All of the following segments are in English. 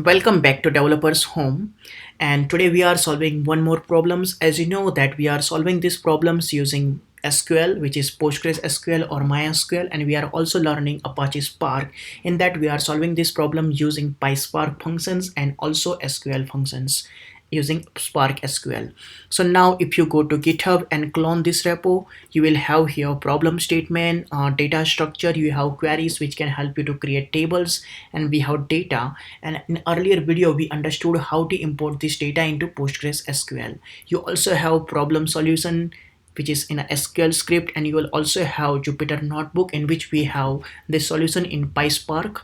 Welcome back to Developers Home, and today we are solving one more problems. As you know that we are solving these problems using SQL, which is PostgreSQL or MySQL, and we are also learning Apache Spark. In that we are solving this problem using PySpark functions and also SQL functions using Spark SQL. So now if you go to GitHub and clone this repo, you will have here problem statement, data structure, you have queries which can help you to create tables, and we have data. And in earlier video we understood how to import this data into PostgreSQL. You also have problem solution which is in a SQL script, and you will also have Jupyter notebook in which we have the solution in PySpark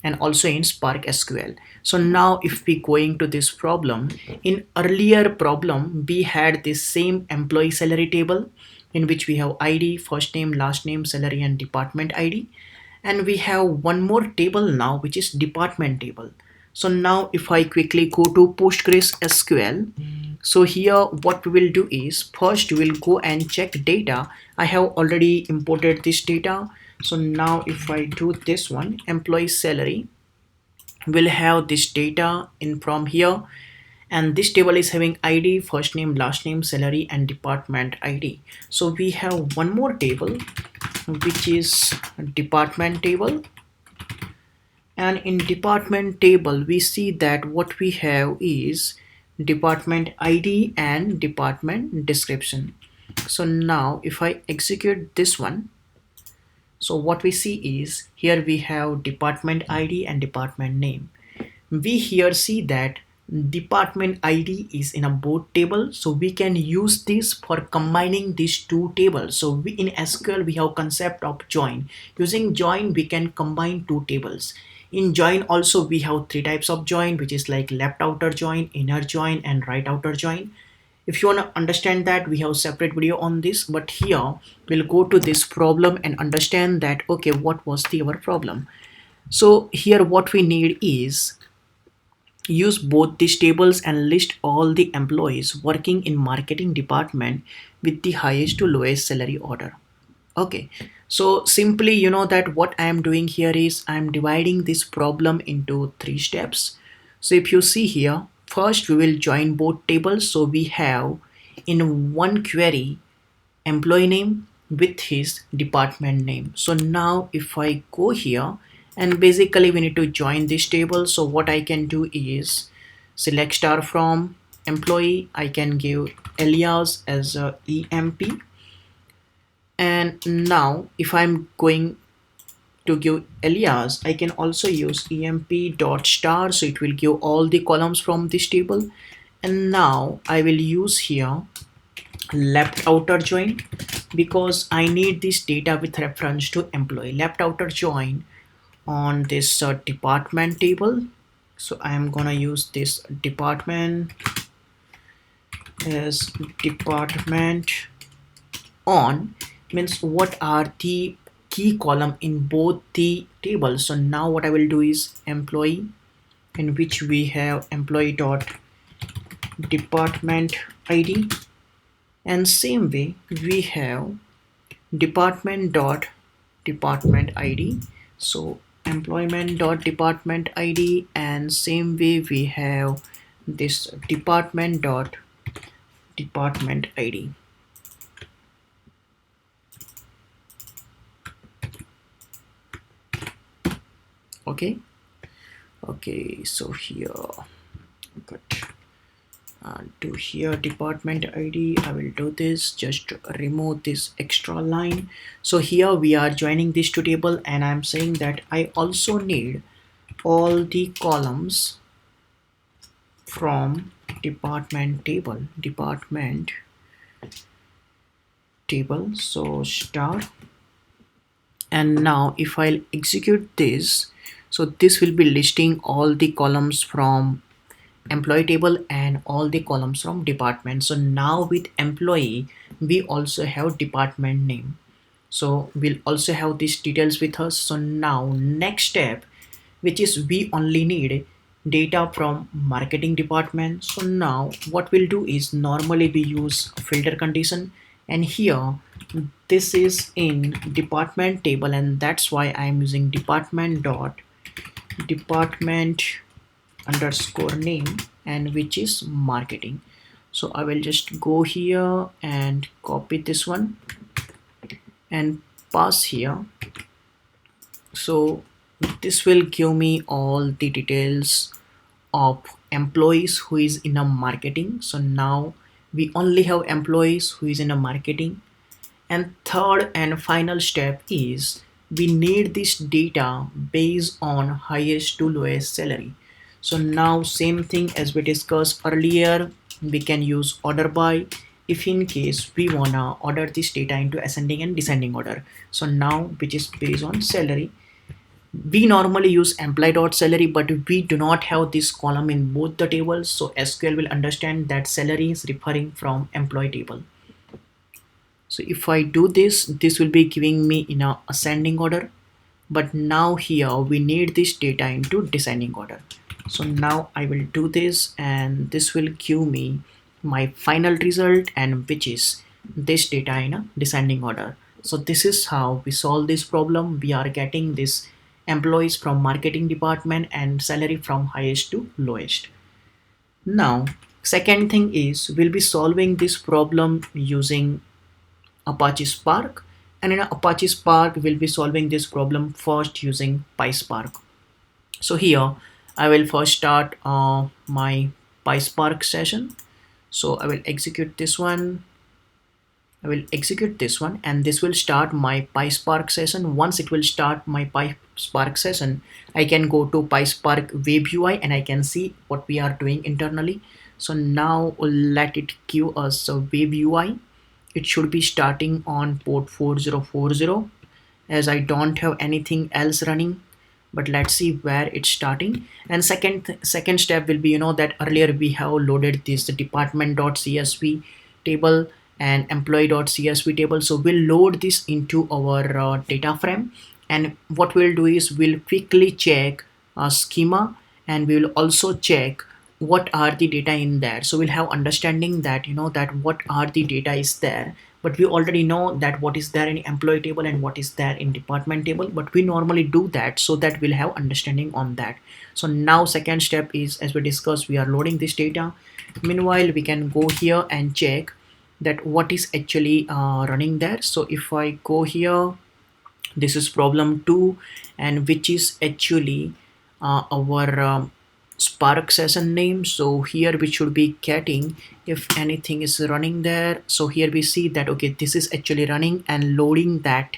and also in Spark SQL. So now if we going to this problem, in earlier problem we had this same employee salary table in which we have ID, first name, last name, salary and department ID, and we have one more table now which is department table. So now if I quickly go to PostgreSQL, so here what we will do is first we will go and check data. I have already imported this data. So now if I do this one, employee salary, we'll have this data in from here, and this table is having ID, first name, last name, salary and department ID. So we have one more table which is department table, and in department table we see that what we have is department ID and department description. So now if I execute this one, so what we see is here we have department ID and department name. We here see that department ID is in a both table, so we can use this for combining these two tables. So we in SQL we have concept of join. Using join we can combine two tables. In join also we have three types of join, which is like left outer join, inner join and right outer join. If you want to understand that, we have separate video on this, but here we'll go to this problem and understand that okay, what was our problem. So here what we need is use both these tables and list all the employees working in marketing department with the highest to lowest salary order. Okay, so simply you know that what I am doing here is I am dividing this problem into three steps. So if you see here, first we will join both tables. So we have in one query employee name with his department name. So now if I go here, and basically we need to join this table. So what I can do is select star from employee, I can give alias as a emp, and now if I'm going to give alias, I can also use emp dot star, so it will give all the columns from this table. And now I will use here left outer join because I need this data with reference to employee. Left outer join on this department table. So I am gonna use this department as department on, means what are the key column in both the tables. So now what I will do is employee, in which we have employee dot department ID, and same way we have department dot department ID. So employment dot department ID, and same way we have this department dot department ID. Okay, so here but to here department ID, I will do this, just remove this extra line. So here we are joining these two table, and I'm saying that I also need all the columns from department table, so star. And now if I'll execute this, so this will be listing all the columns from employee table and all the columns from department. So now with employee we also have department name, so we'll also have these details with us. So now next step, which is we only need data from marketing department. So now what we'll do is normally we use filter condition, and here this is in department table, and that's why I'm using department dot department underscore name, and which is marketing. So I will just go here and copy this one and pass here. So this will give me all the details of employees who is in a marketing. So now we only have employees who is in a marketing. And third and final step is we need this data based on highest to lowest salary. So now same thing as we discussed earlier, we can use order by if in case we wanna order this data into ascending and descending order. So now which is based on salary. We normally use employee.salary, but we do not have this column in both the tables. So SQL will understand that salary is referring from employee table. So if I do this, this will be giving me in a ascending order, but now here we need this data into descending order. So now I will do this and this will give me my final result, and which is this data in a descending order. So this is how we solve this problem. We are getting this employees from marketing department and salary from highest to lowest. Now second thing is we'll be solving this problem using Apache Spark, and in Apache Spark we'll be solving this problem first using PySpark. So here I will first start my PySpark session. So I will execute this one. And this will start my PySpark session. Once it will start my PySpark session, I can go to PySpark web UI and I can see what we are doing internally. So now let it give us a web UI. It should be starting on port 4040, as I don't have anything else running, but let's see where it's starting. And second step will be, that earlier we have loaded this department.csv table and employee.csv table. So we'll load this into our data frame, and what we'll do is we'll quickly check a schema, and we will also check what are the data in there. So we'll have understanding that that what are the data is there, but we already know that what is there in employee table and what is there in department table, but we normally do that so that we'll have understanding on that. So now second step is, as we discussed, we are loading this data. Meanwhile we can go here and check that what is actually running there. So if I go here, this is problem 2, and which is actually our Spark session name. So here we should be getting if anything is running there. So here we see that okay, this is actually running and loading that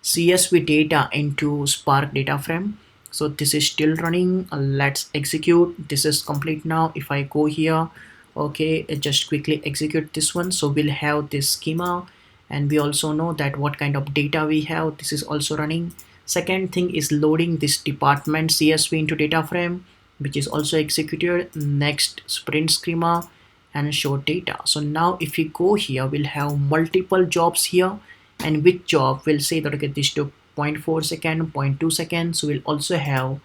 CSV data into Spark data frame. So this is still running. Let's execute. This is complete now. If I go here, okay, just quickly execute this one. So we'll have this schema, and we also know that what kind of data we have. This is also running. Second thing is loading this department CSV into data frame, which is also executed. Next, sprint schema and show data. So now if we go here, we'll have multiple jobs here, and which job will say that okay, this took 0.4 second, 0.2 seconds. So we'll also have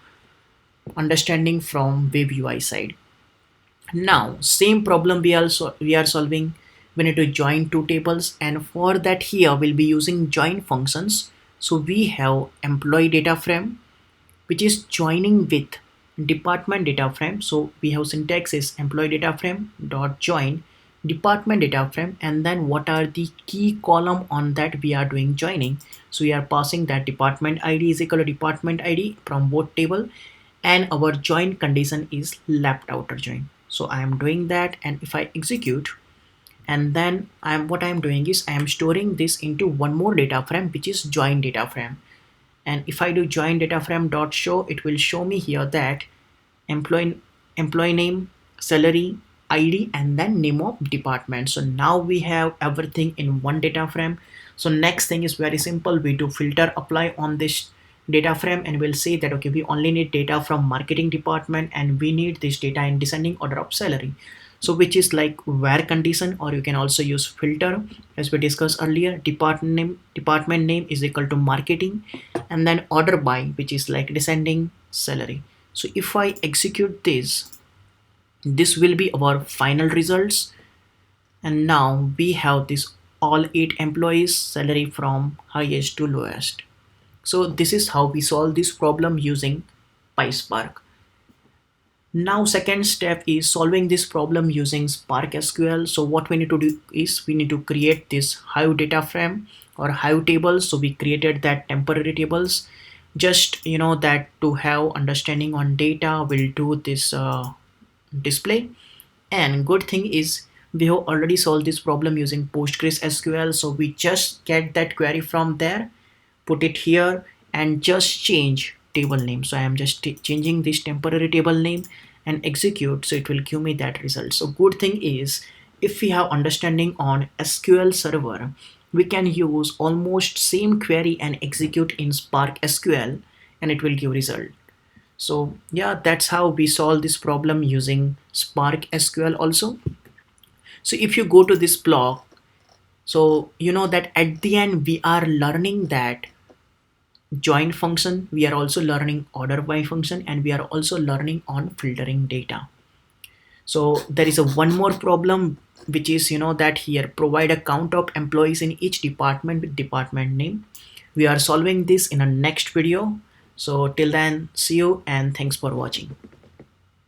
understanding from web UI side. Now same problem we are solving. We need to join two tables, and for that here we'll be using join functions. So we have employee data frame, which is joining with department data frame. So we have syntax is employee data frame dot join department data frame, and then what are the key column on that we are doing joining. So we are passing that department ID is equal to department ID from both table, and our join condition is left outer join. So I am doing that, and if I execute, and then what I am doing is I am storing this into one more data frame, which is join data frame. And if I do join data frame dot show, it will show me here that employee name, salary, ID, and then name of department. So now we have everything in one data frame. So next thing is very simple. We do filter apply on this data frame, and we'll say that okay, we only need data from marketing department, and we need this data in descending order of salary. So which is like where condition, or you can also use filter as we discussed earlier. Department name is equal to marketing, and then order by, which is like descending salary. So if I execute this will be our final results, and now we have this all 8 employees salary from highest to lowest. So this is how we solve this problem using PySpark. Now second step is solving this problem using Spark SQL. So what we need to do is we need to create this Hive data frame or Hive tables. So we created that temporary tables, just that to have understanding on data, we'll do this display. And good thing is we have already solved this problem using PostgreSQL. So we just get that query from there, put it here, and just change table name. So I am just changing this temporary table name and execute. So it will give me that result. So good thing is if we have understanding on SQL server, we can use almost same query and execute in Spark SQL, and it will give result. So yeah, that's how we solve this problem using Spark SQL also. So if you go to this block, so you know that at the end we are learning that join function, we are also learning order by function, and we are also learning on filtering data. So there is a one more problem, which is that here provide a count of employees in each department with department name. We are solving this in a next video. So till then, see you and thanks for watching.